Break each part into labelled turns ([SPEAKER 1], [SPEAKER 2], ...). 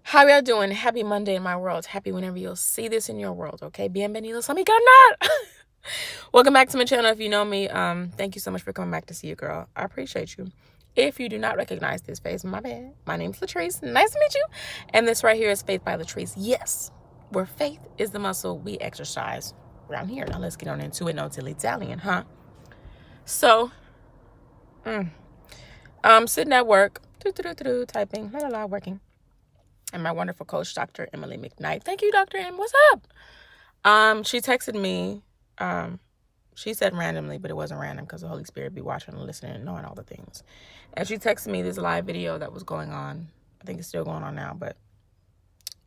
[SPEAKER 1] How y'all doing? Happy Monday in my world. Happy whenever you'll see this in your world, okay? Bienvenidos a mi canal. Welcome back to my channel. If you know me, thank you so much for coming back to see you, girl. I appreciate you. If you do not recognize this face, my bad. My name's Latrice. Nice to meet you. And this right here is Faith by Latrice. Yes, where faith is the muscle we exercise around here. Now let's get on into it. No dilly-dallying, huh? So, sitting at work, typing, working. And my wonderful coach, Dr. Emily McKnight. Thank you, Dr. M. What's up? She texted me. She said randomly, but it wasn't random because the Holy Spirit be watching and listening and knowing all the things. And she texted me this live video that was going on. I think it's still going on now, but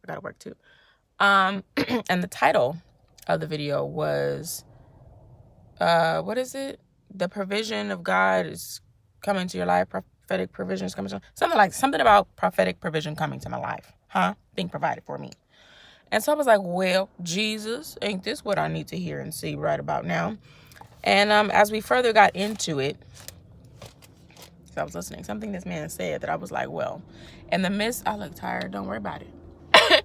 [SPEAKER 1] I gotta work too. And the title of the video was, what is it? The provision of God is coming to your life. Prophetic provision is coming to something about prophetic provision coming to my life, being provided for me. And so I was like, well, Jesus, ain't this what I need to hear and see right about now? And as we further got into it, so I was listening, something this man said that I was like, well, in the midst, I look tired, don't worry about it.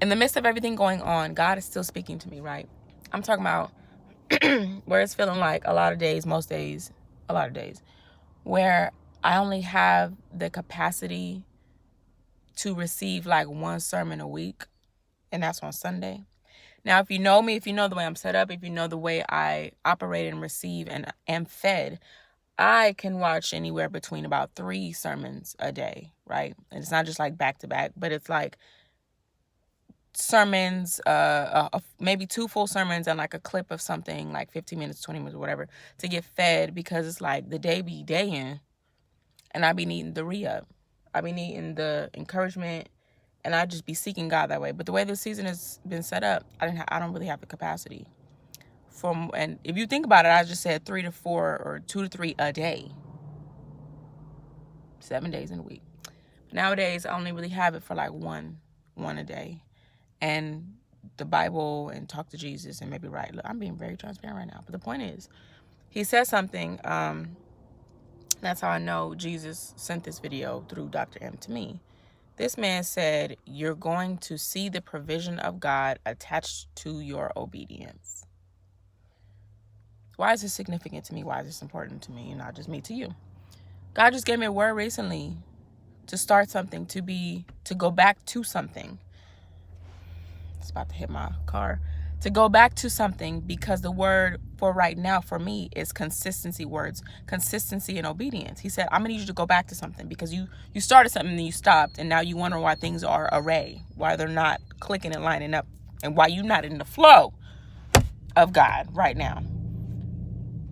[SPEAKER 1] In the midst of everything going on, God is still speaking to me, right? I'm talking about where it's feeling like a lot of days, where I only have the capacity to receive like one sermon a week, and that's on Sunday. Now, if you know me, if you know the way I'm set up, if you know the way I operate and receive and am fed, I can watch anywhere between about 3 sermons a day, right? And it's not just like back to back, but it's like sermons, maybe 2 full sermons and like a clip of something like 15 minutes, 20 minutes, whatever, to get fed, because it's like the day be daying. And I be needing the re-up. I be needing the encouragement, and I just be seeking God that way. But the way this season has been set up, I don't really have the capacity. And if you think about it, I just said 3 to 4 or 2 to 3 a day, 7 days in a week. Nowadays, I only really have it for like one a day, and the Bible and talk to Jesus and maybe write. Look, I'm being very transparent right now, but the point is, he said something. That's how I know Jesus sent this video through Dr. M to me. This man said, you're going to see the provision of God attached to your obedience. Why is this significant to me? Why is this important to me? And not just me, to you. God just gave me a word recently to start something, to go back to something. It's about to hit my car. To go back to something, because the word for right now for me is consistency words, consistency and obedience. He said, I'm gonna need you to go back to something, because you started something and then you stopped, and now you wonder why things are array, why they're not clicking and lining up, and why you're not in the flow of God right now.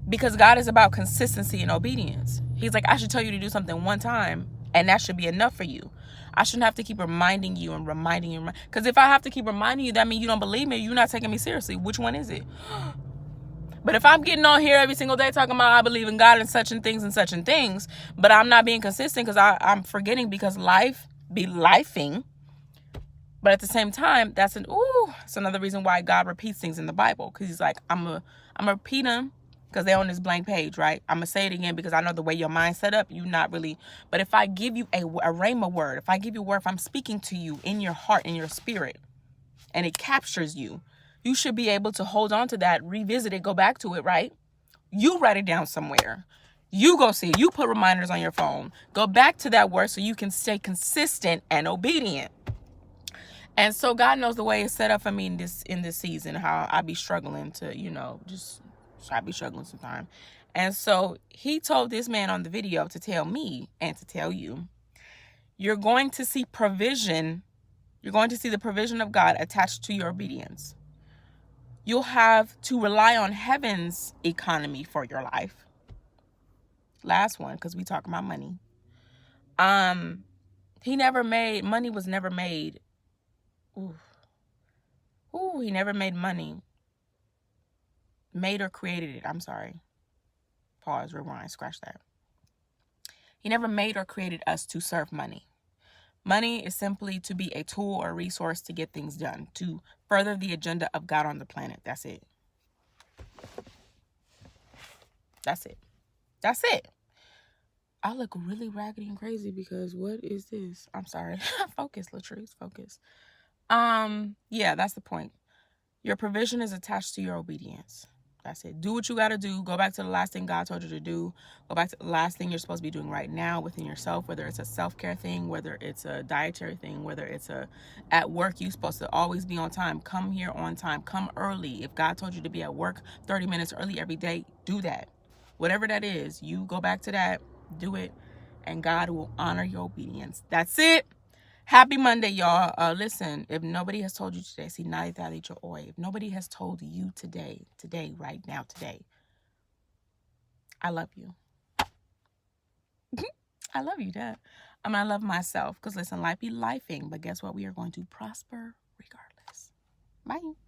[SPEAKER 1] Because God is about consistency and obedience. He's like, I should tell you to do something one time, and that should be enough for you. I shouldn't have to keep reminding you and reminding you. Because if I have to keep reminding you, that means you don't believe me. You're not taking me seriously. Which one is it? But if I'm getting on here every single day talking about I believe in God and such and things, but I'm not being consistent because I'm forgetting, because life be lifing. But at the same time, it's another reason why God repeats things in the Bible. Because he's like, I'm going to repeat them, because they're on this blank page, right? I'm going to say it again because I know the way your mind's set up, you're not really. But if I give you a rhema word, if I give you a word, if I'm speaking to you in your heart, in your spirit, and it captures you, you should be able to hold on to that, revisit it, go back to it, right? You write it down somewhere. You go see it. You put reminders on your phone. Go back to that word so you can stay consistent and obedient. And so God knows the way it's set up for me in this season, how I be struggling to, I be struggling sometimes. And so he told this man on the video to tell me and to tell you, you're going to see provision. You're going to see the provision of God attached to your obedience. You'll have to rely on heaven's economy for your life. Last one, because we talk about money. Money was never made. He never made money. Made or created it. I'm sorry. Pause, rewind, scratch that. He never made or created us to serve money. Money is simply to be a tool or resource to get things done, to further the agenda of God on the planet. That's it. That's it. I look really raggedy and crazy because what is this? I'm sorry. Focus, Latrice, focus. Yeah, that's the point. Your provision is attached to your obedience. That's it. Do what you got to do. Go back to the last thing God told you to do. Go back to the last thing you're supposed to be doing right now within yourself, whether it's a self-care thing, whether it's a dietary thing, whether it's at work, you're supposed to always be on time. Come here on time. Come early. If God told you to be at work 30 minutes early every day, do that. Whatever that is, you go back to that, do it, and God will honor your obedience. That's it. Happy Monday, y'all. Listen, if nobody has told you today, see, if nobody has told you today, right now, today, I love you. I love you, Dad. I love myself. Because listen, life be lifing. But guess what? We are going to prosper regardless. Bye.